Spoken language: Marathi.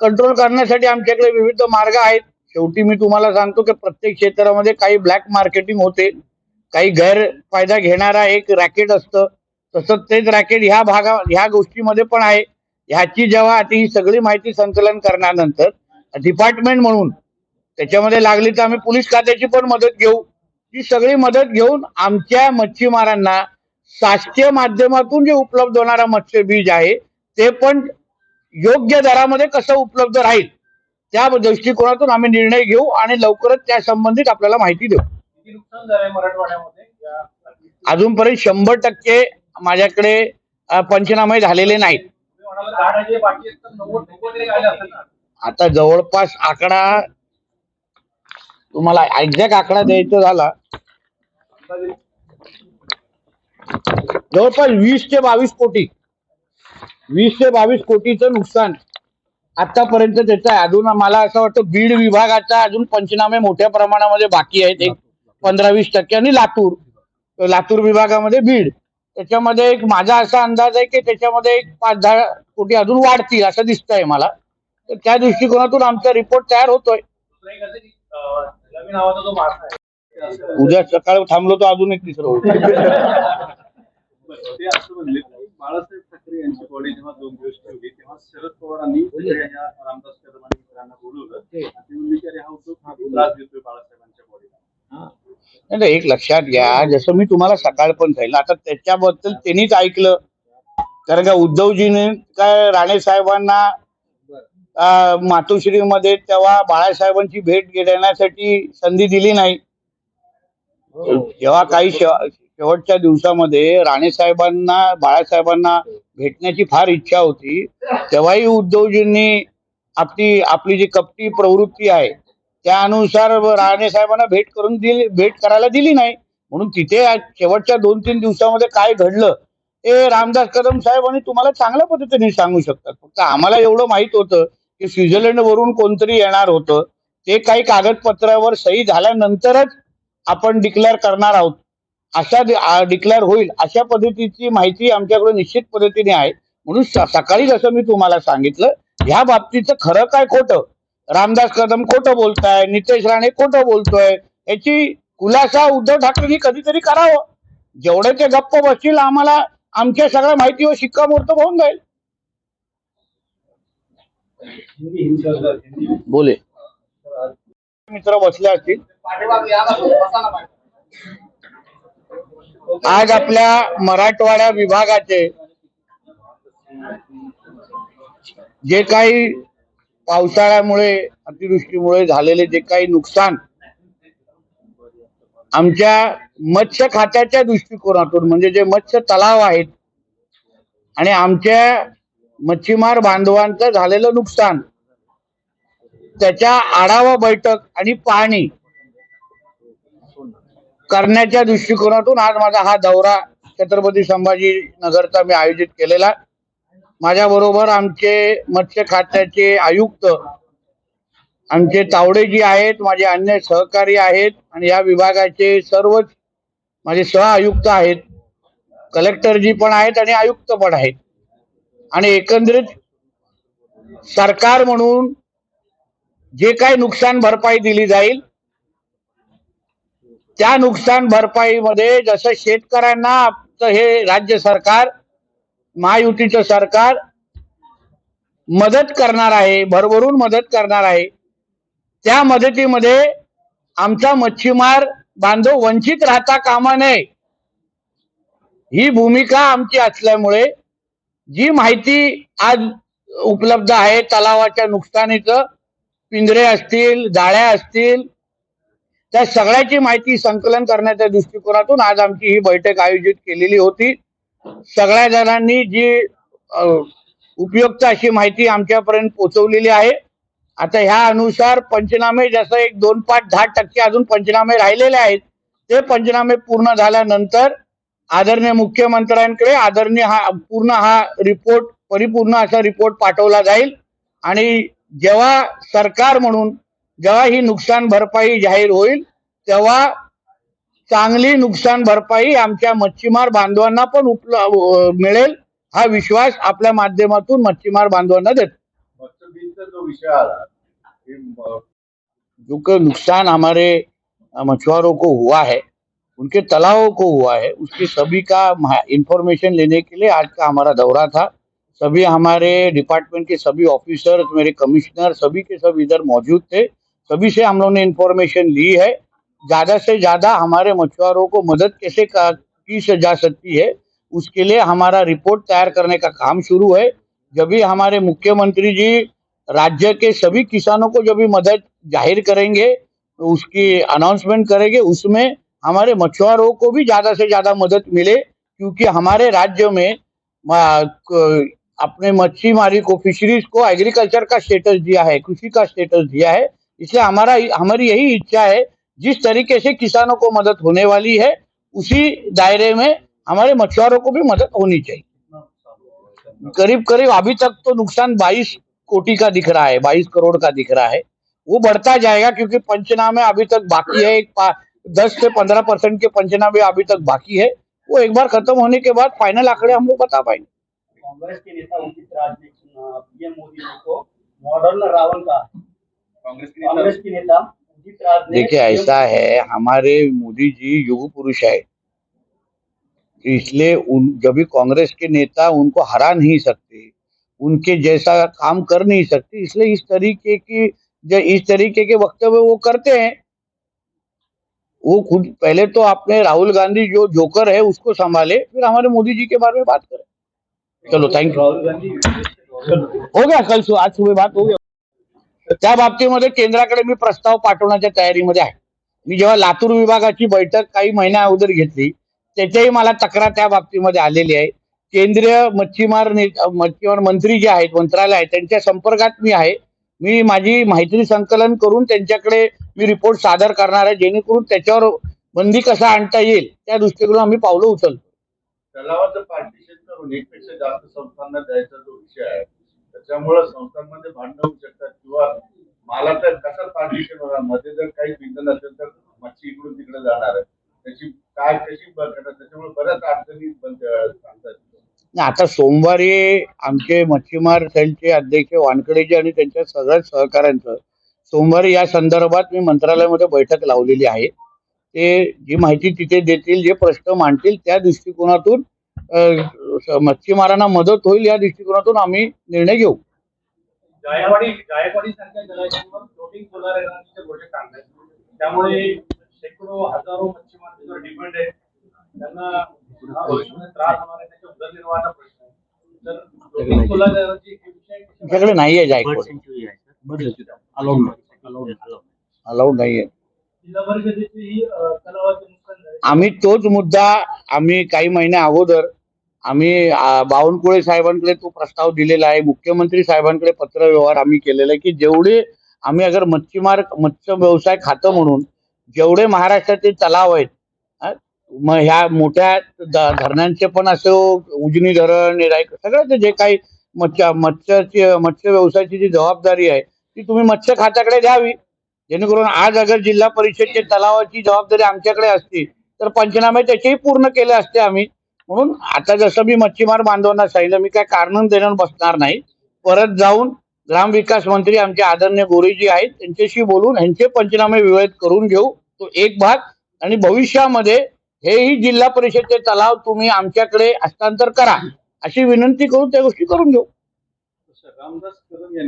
कंट्रोल करण्यासाठी आमच्याकडे विविध मार्ग आहेत. शेवटी मी तुम्हाला सांगतो की प्रत्येक क्षेत्रामध्ये काही ब्लॅक मार्केटिंग होते, काही गैरफायदा घेणारा एक रॅकेट असतं. तसंच तेच रॅकेट ह्या गोष्टीमध्ये पण आहे. ह्याची जेव्हा आता ही सगळी माहिती संकलन करण्यानंतर डिपार्टमेंट म्हणून त्याच्यामध्ये लागली तर आम्ही पोलीस खात्याची पण मदत घेऊ. ही सगळी मदत घेऊन आमच्या मच्छीमारांना शासकीय माध्यमातून जे उपलब्ध होणारा मत्स्यबीज आहे ते पण योग्य दरामध्ये कसं उपलब्ध राहील त्या दृष्टिकोनातून आम्ही निर्णय घेऊ आणि लवकरच त्या संबंधित आपल्याला माहिती देऊ. नुकसान झालंय मराठवाड्यामध्ये अजूनपर्यंत 100% माझ्याकडे पंचनामे झालेले नाहीत. आता जवळपास आकडा तुम्हाला एक्झॅक्ट आकडा द्यायचा झाला जवळपास 20 ते 22 कोटी 20 ते 22 कोटीचं नुकसान आतापर्यंत त्याचं आहे. अजून मला असं वाटतं बीड विभागाचा अजून पंचनामे मोठ्या प्रमाणामध्ये बाकी आहेत, एक 15-20% आणि लातूर विभागामध्ये बीड त्याच्यामध्ये एक माझा असा अंदाज आहे की त्याच्यामध्ये एक 5-10 कोटी अजून वाढतील असं दिसतंय मला. तर त्या दृष्टिकोनातून आमचा रिपोर्ट तयार होतोय. उद्या सकाळी थांबलो तर अजून एक तिसरं होतं. बाळासाहेब ठाकरे यांची बॉडी जेव्हा 2 दिवस ठेवली तेव्हा शरद पवारांनी रामदास कदम आणि इतरांना बोलवलं. त्रास देतोय बाळासाहेबांच्या बॉडीला. नाही, एक लक्षात घ्या, जसं मी तुम्हाला सकाळ पण सांगितलं, आता त्याच्याबद्दल त्यांनीच ऐकलं. कारण का उद्धवजीने काय राणे साहेबांना मातोश्रीमध्ये तेव्हा बाळासाहेबांची भेट घेण्यासाठी संधी दिली नाही. जेव्हा काही शेवटच्या दिवसामध्ये राणे साहेबांना बाळासाहेबांना भेटण्याची फार इच्छा होती तेव्हाही उद्धवजींनी आपली जी कपटी प्रवृत्ती आहे त्यानुसार राणे साहेबांना भेट करायला दिली नाही. म्हणून तिथे शेवटच्या 2-3 दिवसामध्ये काय घडलं हे रामदास कदम साहेबांनी तुम्हाला चांगल्या पद्धतीने सांगू शकतात. फक्त आम्हाला एवढं माहित होतं की स्वित्झर्लंड वरून कोणतरी येणार होतं, ते काही कागदपत्रावर सही झाल्यानंतरच आपण डिक्लेअर करणार आहोत, अशा डिक्लेअर होईल अशा पद्धतीची माहिती आमच्याकडे निश्चित पद्धतीने आहे. म्हणून सकाळी जसं मी तुम्हाला सांगितलं ह्या बाबतीचं खरं काय खोटं, रामदास कदम खोटं बोलताय, नितेश राणे खोटं बोलतोय, याची खुलासा उद्धव ठाकरेंनी कधीतरी करावं. जेवढे ते गप्प बसतील आम्हाला आमच्या सगळ्या माहितीवर शिक्कामोर्तब होऊन जाईल. बोले मित्र बसले असतील. आज आपल्या मराठवाडा विभागाचे जे काही पावसाळ्यामुळे अतिवृष्टीमुळे झालेले जे काही नुकसान आमच्या मत्स्य खात्याच्या दृष्टिकोनातून म्हणजे जे मत्स्य तलाव आहेत आणि आमच्या मच्छीमार बांधवांचं झालेलं नुकसान त्याच्या आढावा बैठक आणि पाहणी करण्याच्या दृष्टिकोनातून आज माझा हा दौरा छत्रपती संभाजीनगरचा मी आयोजित केलेला. माझ्या बरोबर आमचे मत्स्य खात्याचे आयुक्त आमचे तावडे जी आहेत, माझे अन्य सहकारी आहेत आणि या विभागाचे सर्वच माझे सह आयुक्त आहेत, कलेक्टर जी पण आहेत आणि आयुक्त पण आहेत. आणि एकंदरीत सरकार म्हणून जे काही नुकसान भरपाई दिली जाईल त्या नुकसान भरपाईमध्ये जसं शेतकऱ्यांना हे राज्य सरकार महायुतीचं सरकार मदत करणार आहे, भरभरून मदत करणार आहे, त्या मदतीमध्ये आमचा मच्छीमार बांधव वंचित राहता कामा नये ही भूमिका आमची असल्यामुळे जी माहिती आज उपलब्ध आहे तलावाच्या नुकसानीचं, पिंजरे असतील, जाळ्या असतील, त्या सगळ्याची माहिती संकलन करण्याच्या दृष्टिकोनातून आज आमची ही बैठक आयोजित केलेली होती. सगळ्या जणांनी जी उपयुक्त अशी माहिती आमच्यापर्यंत पोहोचवलेली आहे. आता ह्या अनुसार पंचनामे जसं एक 2-5-10% अजून पंचनामे राहिलेले आहेत, ते पंचनामे पूर्ण झाल्यानंतर आदरणीय मुख्यमंत्र्यांकडे हा रिपोर्ट परिपूर्ण असा रिपोर्ट पाठवला जाईल. आणि जेव्हा सरकार म्हणून जेव्हा ही नुकसान भरपाई जाहीर होईल तेव्हा चांगली नुकसान भरपाई आमच्या मच्छीमार बांधवांना पण मिळेल हा विश्वास आपल्या माध्यमातून मच्छीमार बांधवांना देतो। मत्स्यबीजचा जो विषय आला जो कि नुकसान हमारे मछुआरों को हुआ है, उनके तालाबों को हुआ है, उसकी सभी का इंफॉर्मेशन लेने के लिए आज का हमारा दौरा था। सभी हमारे डिपार्टमेंट के सभी ऑफिसर, मेरे कमिश्नर, सभी के सब इधर मौजूद थे। सभी से हम लोगों ने इंफॉर्मेशन ली है। ज्यादा से ज्यादा हमारे मछुआरों को मदद कैसे की जा सकती है, उसके लिए हमारा रिपोर्ट तैयार करने का काम शुरू है। जब भी हमारे मुख्यमंत्री जी राज्य के सभी किसानों को जब भी मदद जाहिर करेंगे, तो उसकी अनाउंसमेंट करेंगे, उसमें हमारे मछुआरों को भी ज्यादा से ज्यादा मदद मिले, क्योंकि हमारे राज्य में अपने मच्छीमारी को, फिशरीज को एग्रीकल्चर का स्टेटस दिया है, कृषि का स्टेटस दिया है। इसलिए हमारी यही इच्छा है, जिस तरीके से किसानों को मदद होने वाली है, उसी दायरे में हमारे मछुआरों को भी मदद होनी चाहिए। करीब करीब अभी तक तो नुकसान 22 कोटी का दिख रहा है, 22 करोड़ का दिख रहा है। वो बढ़ता जाएगा, क्योंकि पंचनामे अभी तक बाकी है। 10 से 15% के पंचनामे अभी तक बाकी है। वो एक बार खत्म होने के बाद फाइनल आंकड़े हम लोग बता पाएंगे। कांग्रेस के नेता उदित राज ने पीएम मोदी को मॉडर्न रावण कहा। कांग्रेस के नेता उदित राज ने, देखिए ऐसा है, हमारे मोदी जी युग पुरुष है, इसलिए जब भी कांग्रेस के नेता उनको हरा नहीं सकते, उनके जैसा काम कर नहीं सकते, इसलिए इस तरीके के वक्तव्य वो करते हैं। वो खुद पहले तो आपने राहुल गांधी जो जोकर है उसको संभाले, फिर हमारे मोदी जी के बारे में बात करें। चलो, थँक यू। राहुल गांधी हो गया, आज सुबह बात हो गया। त्या बाबतीमध्ये केंद्राकडे मी प्रस्ताव पाठवण्याच्या तयारीमध्ये आहे। मी जेव्हा लातूर विभागाची बैठक काही महिन्या अगोदर घेतली, त्याच्याही मला तक्रार त्या बाबतीमध्ये आलेली आहे। केंद्रीय मच्छीमार मंत्री जे आहेत, मंत्रालय आहे, त्यांच्या संपर्कात मी आहे। मी माझी माहिती संकलन करून त्यांच्याकडे मी रिपोर्ट सादर करणार आहे, जेणेकरून त्याच्यावर बंदी कसा आणता येईल त्या दृष्टीकोनातून आम्ही पावलं उचलतो। तलावाचं पार्टिशन करून एकपेक्षा जास्त संस्थांना द्यायचा जो विषय आहे, त्याच्यामुळे संस्थांमध्ये भांडणं होऊ शकतात, किंवा मला तर कसं पार्टिशन होणार, मध्ये जर काही पिकं नसेल तर मच्छी इकडून तिकडे जाणार आहे, त्याची कशी करणार, त्याच्यामुळे बऱ्याच अडचणी सांगतात। आता सोमवारी आमचे मच्छीमार सेलचे अध्यक्ष वानखेडेजी आणि त्यांच्या सगळ्या सहकाऱ्यांचं सोमवारी या संदर्भात मी मंत्रालयामध्ये बैठक लावलेली आहे। ते जी माहिती तिथे देतील, जे प्रश्न मांडतील, त्या दृष्टिकोनातून मच्छीमारांना मदत होईल या दृष्टिकोनातून आम्ही निर्णय घेऊ। जायकवाडी सारख्या जलाशयांवर फ्लोटिंग सोलार एनर्जीचे प्रोजेक्ट आणले, त्यामुळे शेकडो हजारो मच्छीमार त्याच्यावर डिपेंड आहेत। त्यांना त्रास होणार आहे, त्याच्या उदरनिर्वाहाचा प्रश्न आहे। तर फ्लोटिंग सोलार एनर्जी तुमच्याकडे नाहीये जायकवाडी, अलाउड नाहीये। जिल्हा परिषदेची ही तलावाचं नुकसान झाले। आम्ही तोच मुद्दा आम्ही काही महिन्या अगोदर आम्ही बावनकुळे साहेबांकडे तो प्रस्ताव दिलेला आहे। मुख्यमंत्री साहेबांकडे पत्रव्यवहार आम्ही केलेला आहे की जेवढे आम्ही अगर मत्स्य व्यवसाय खातं म्हणून जेवढे महाराष्ट्रातील तलाव आहेत, मग ह्या मोठ्या धरणांचे पण असो, उजनी धरण, सगळं जे काही मत्स्य व्यवसायाची जी जबाबदारी आहे ती तुम्ही मत्स्य खात्याकडे द्यावी, जेणेकरून आज अगर जिल्हा परिषदच्या तलावाची जबाबदारी आमच्याकडे असती तर पंचनामे त्याचेही पूर्ण केले असते आम्ही। म्हणून आता जसं मी मच्छीमार बांधवांना सांगितलं, मी काय कारण देण्यावर बसणार नाही, परत जाऊन ग्रामविकास मंत्री आमचे आदरणीय गोरेजी आहेत त्यांच्याशी बोलून ह्यांचे पंचनामे विवेचित करून घेऊ, तो एक भाग। आणि भविष्यामध्ये हेही जिल्हा परिषदचे तलाव तुम्ही आमच्याकडे हस्तांतर करा अशी विनंती करून त्या गोष्टी करून घेऊ। रामदास कदम यांनी